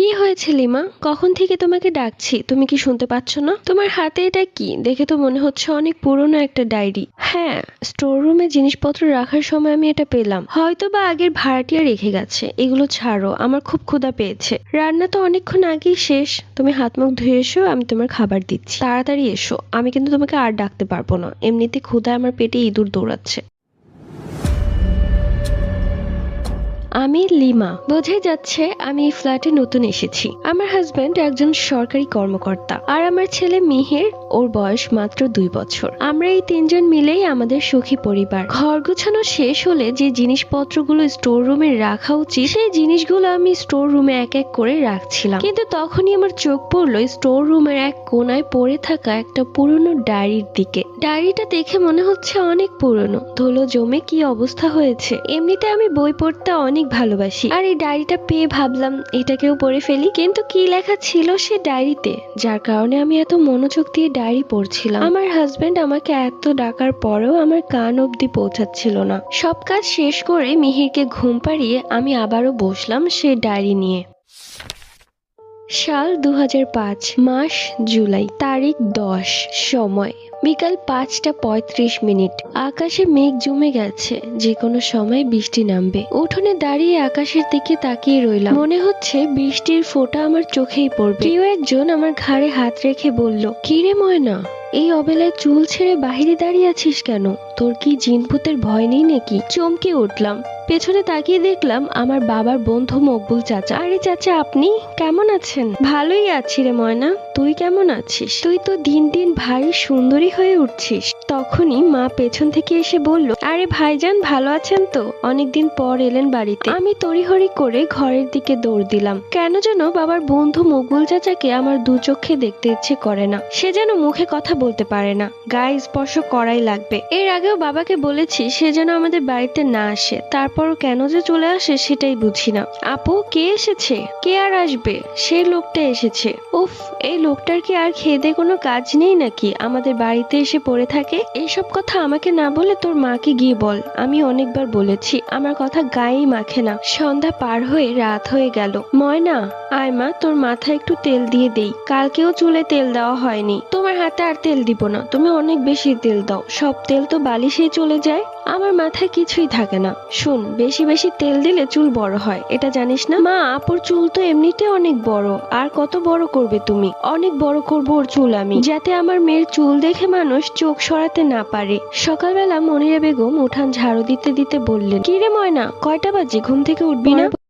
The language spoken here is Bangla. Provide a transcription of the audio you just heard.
কি হয়েছে লিমা? কখন থেকে তোমাকে ডাকছি, তুমি কি শুনতে পাচ্ছ না? তোমার হাতে এটা কি? দেখে তো মনে হচ্ছে অনেক পুরনো একটা ডায়েরি। হ্যাঁ, স্টোর রুমে জিনিসপত্র রাখার সময় আমি এটা পেলাম। হয়তো বা আগের ভাড়াটিয়া রেখে গেছে। এগুলো ছাড়ো, আমার খুব ক্ষুধা পেয়েছে। রান্না তো অনেকক্ষণ আগেই শেষ। তুমি হাত মুখ ধুয়ে এসো, আমি তোমার খাবার দিচ্ছি। তাড়াতাড়ি এসো, আমি কিন্তু তোমাকে আর ডাকতে পারবো না। এমনিতে ক্ষুধায় আমার পেটে ইঁদুর দৌড়াচ্ছে। আমি লিমা। বোঝাই যাচ্ছে আমি এই ফ্ল্যাটে নতুন এসেছি। আমার হাজবেন্ড একজন সরকারি কর্মকর্তা আর আমার ছেলে মিহির, ওর বয়স মাত্র 2 বছর। আমরা এই তিনজন মিলেই আমাদের সুখী পরিবার। ঘর গোছানো শেষ হলে যে জিনিসপত্রগুলো স্টোর রুমে রাখা উচিত সেই জিনিসগুলো আমি স্টোর রুমে এক এক করে রাখছিলাম, কিন্তু তখনই আমার চোখ পড়লো স্টোর রুমের এক কোনায় পড়ে থাকা একটা পুরনো ডায়েরির দিকে। ডায়েরিটা দেখে মনে হচ্ছে অনেক পুরনো, ধুলো জমে কি অবস্থা হয়েছে। এমনিতে আমি বই পড়তে অনেক ভালোবাসি, আর এই ডায়েরিটা পেয়ে ভাবলাম এটাকেও পড়ে ফেলি। কিন্তু কি লেখা ছিল সে ডায়েরিতে, যার কারণে আমি এত মনোযোগ দিয়ে ডায়েরি পড়ছিলাম। আমার হাজবেন্ড আমাকে এত ডাকার পরেও আমার কান অবধি পৌঁছাচ্ছিল না। সব কাজ শেষ করে মিহিরকে ঘুম পাড়িয়ে আমি আবারও বসলাম সে ডায়েরি নিয়ে। সাল 2005, মাস জুলাই, তারিখ 10, সময় বিকাল 5টা 35 মিনিট। আকাশে মেঘ জমে গেছে, যে কোনো সময় বৃষ্টি নামবে। উঠোনে দাঁড়িয়ে আকাশের দিকে তাকিয়ে রইলাম। মনে হচ্ছে বৃষ্টির ফোঁটা আমার চোখেই পড়বে। কেউ একজন আমার ঘাড়ে হাত রেখে বলল, কি রে ময়না, এই অবেলায় চুল ছেড়ে বাহিরে দাঁড়িয়ে আছিস কেন? তোর কি জিন ভূতের ভয় নেই নাকি? চমকে উঠলাম, পেছনে তাকিয়ে দেখলাম আমার বাবার বন্ধু মকবুল চাচা। আরে চাচা, আপনি কেমন আছেন? ভালোই আছি রে ময়না, তুই কেমন আছিস? তুই তো দিন দিন ভারী সুন্দরী হয়ে উঠছিস। তখনই মা পেছন থেকে এসে বলল, আরে ভাইজান ভালো আছেন তো? অনেকদিন পর এলেন বাড়িতে। আমি তড়িহড়ি করে ঘরের দিকে দৌড় দিলাম। কেন যেন বাবার বন্ধু মকবুল চাচাকে আমার দু চোখে দেখতে ইচ্ছে করে না। সে যেন মুখে কথা বলতে পারে না, গায়ে স্পর্শ করাই লাগবে। এর আগেও বাবাকে বলেছি সে যেন আমাদের বাড়িতে না আসে, তারপরও কেন যে চলে আসে সেটাই বুঝি না। আপু, কে এসেছে? কে আর আসবে? সে লোকটা এসেছে। উফ, এই লোকটার কি আর খেয়ে দেয়ে কোনো কাজ নেই নাকি? আমাদের বাড়িতে এসে পড়ে থাকে। এইসব কথা আমাকে না বলে তোর মাকে গিয়ে বল। আমি অনেকবার বলেছি, আমার কথা গায়েই মাখে না। সন্ধ্যা পার হয়ে রাত হয়ে গেল। ময়না, আয় মা, তোর মাথায় একটু তেল দিয়ে দেই। কালকেও চুলে তেল দেওয়া হয়নি। তোমার হাতে আর তেল দিব না, তুমি অনেক বেশি তেল দাও। সব তেল তো বালিশেই চলে যায়, আমার মাথায় কিছুই থাকে না। শোন, বেশি বেশি তেল দিলে চুল বড় হয়, এটা জানিস না? মা, আপুর চুল তো এমনিতে অনেক বড়, আর কত বড় করবে তুমি? অনেক বড় করবো ওর চুল আমি, যাতে আমার মেয়ের চুল দেখে মানুষ চোখ সরাতে না পারে। সকালবেলা মনিরা বেগম উঠান ঝাড়ু দিতে দিতে বললেন, কি রে ময়না, কয়টা বাজে? ঘুম থেকে উঠবি না?